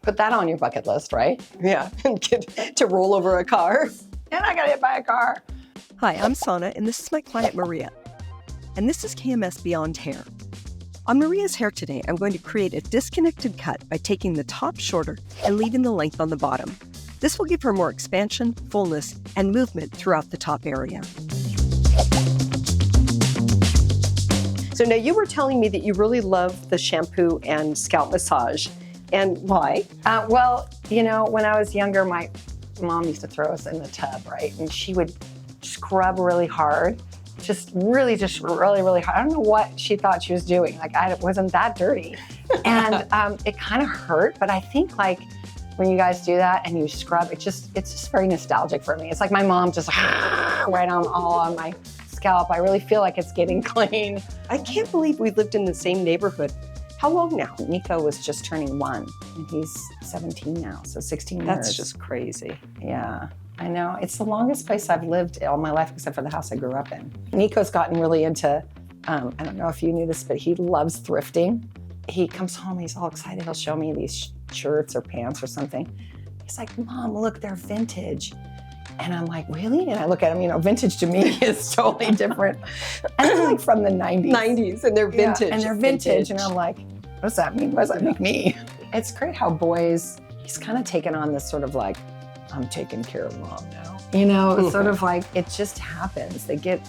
Put that on your bucket list, right? Yeah, and get to roll over a car. And I got hit by a car. Hi, I'm Sonna, and this is my client Maria. And this is KMS Beyond Hair. On Maria's hair today, I'm going to create a disconnected cut by taking the top shorter and leaving the length on the bottom. This will give her more expansion, fullness, and movement throughout the top area. So now you were telling me that you really love the shampoo and scalp massage. And why? Well, you know, when I was younger, my mom used to throw us in the tub, right? And she would scrub really hard, really hard. I don't know what she thought she was doing. Like, I wasn't that dirty. And it kind of hurt, but I think like when you guys do that and you scrub, it's just very nostalgic for me. It's like my mom just right all on my scalp. I really feel like it's getting clean. I can't believe we lived in the same neighborhood. How long now? Nico was just turning 1 and he's 17 now, so 16 years. That's just crazy. Yeah, I know. It's the longest place I've lived all my life except for the house I grew up in. Nico's gotten really into, I don't know if you knew this, but he loves thrifting. He comes home, he's all excited. He'll show me these shirts or pants or something. He's like, Mom, look, they're vintage. And I'm like, really? And I look at him, you know, vintage to me is totally different. And they're like from the 90s. And they're vintage. Yeah, and they're vintage. And I'm like, what does that mean? What does that make me? It's great how boys, he's kind of taken on this sort of like, I'm taking care of Mom now. You know, it's sort of like, it just happens. They get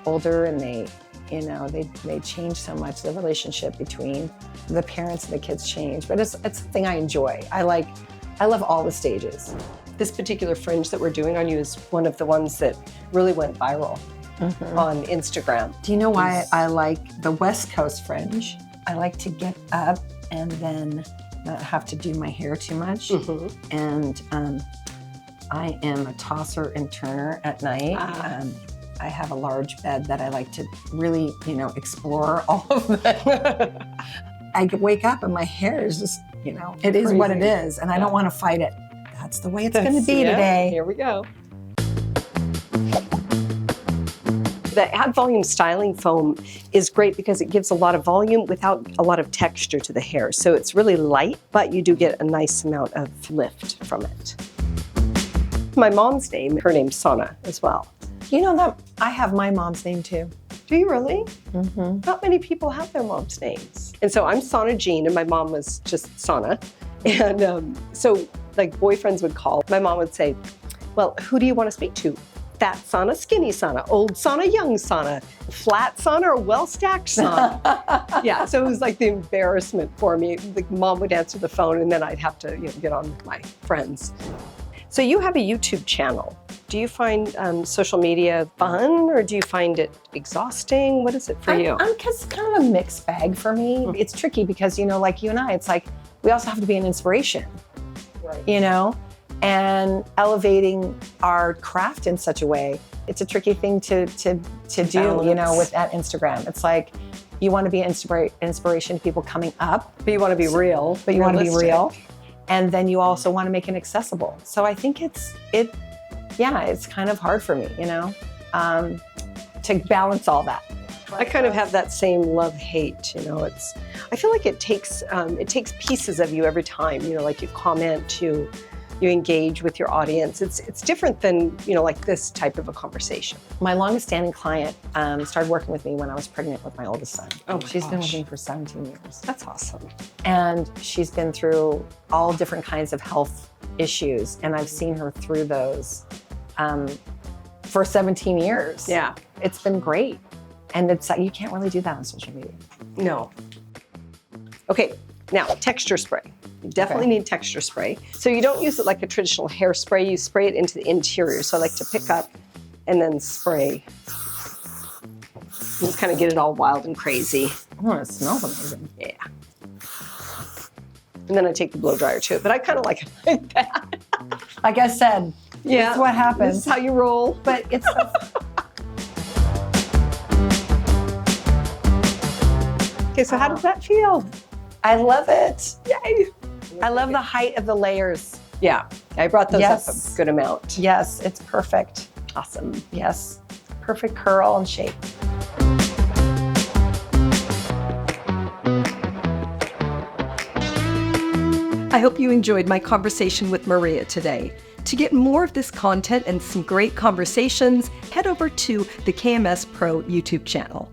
older and they, you know, they change so much. The relationship between the parents and the kids change. But it's something I enjoy. I love all the stages. This particular fringe that we're doing on you is one of the ones that really went viral on Instagram. Do you know why I like the West Coast fringe? I like to get up and then not have to do my hair too much. And I am a tosser and turner at night. I have a large bed that I like to really, you know, explore all of that. I wake up and my hair is just, you know, it is what it is, and I don't want to fight it. That's the way it's going to be today. Here we go. The Add Volume Styling Foam is great because it gives a lot of volume without a lot of texture to the hair. So it's really light, but you do get a nice amount of lift from it. My mom's name, her name's Sonna as well. You know that I have my mom's name too. Do you really? Not many people have their mom's names. And so I'm Sonna Jean and my mom was just Sonna. And so like boyfriends would call, my mom would say, well, who do you want to speak to? Fat Sonna, skinny Sonna, old Sonna, young Sonna, flat Sonna, or well-stacked Sonna? Yeah, so it was like the embarrassment for me. The mom would answer the phone and then I'd have to, you know, get on with my friends. So you have a YouTube channel. Do you find social media fun or do you find it exhausting? What is it for you? It's kind of a mixed bag for me. It's tricky because, you know, like you and I, it's like, we also have to be an inspiration, you know, and elevating our craft in such a way. It's a tricky thing to do, you know, with that Instagram. It's like, you want to be an inspiration to people coming up. But you want to be real. But you want to be real. And then you also want to make it accessible. So I think it's kind of hard for me, you know, to balance all that. I kind of have that same love-hate, you know, I feel like it takes pieces of you every time, you know, like you comment, you engage with your audience. It's different than, you know, like this type of a conversation. My longest standing client started working with me when I was pregnant with my oldest son. She's been with me for 17 years. That's awesome. And she's been through all different kinds of health issues, and I've seen her through those for 17 years. Yeah. It's been great. And it's you can't really do that on social media. No. Okay, now texture spray. You definitely need texture spray. So you don't use it like a traditional hairspray, you spray it into the interior. So I like to pick up and then spray. Just kind of get it all wild and crazy. Oh, it smells amazing. Yeah. And then I take the blow dryer to it, but I kind of like it like that. Like I said, yeah, that's what happens. This is how you roll. But it's Okay, so how does that feel? I love it. Yay. I love the height of the layers. Yeah, I brought those up a good amount. Yes, it's perfect. Awesome. Yes, perfect curl and shape. I hope you enjoyed my conversation with Maria today. To get more of this content and some great conversations, head over to the KMS Pro YouTube channel.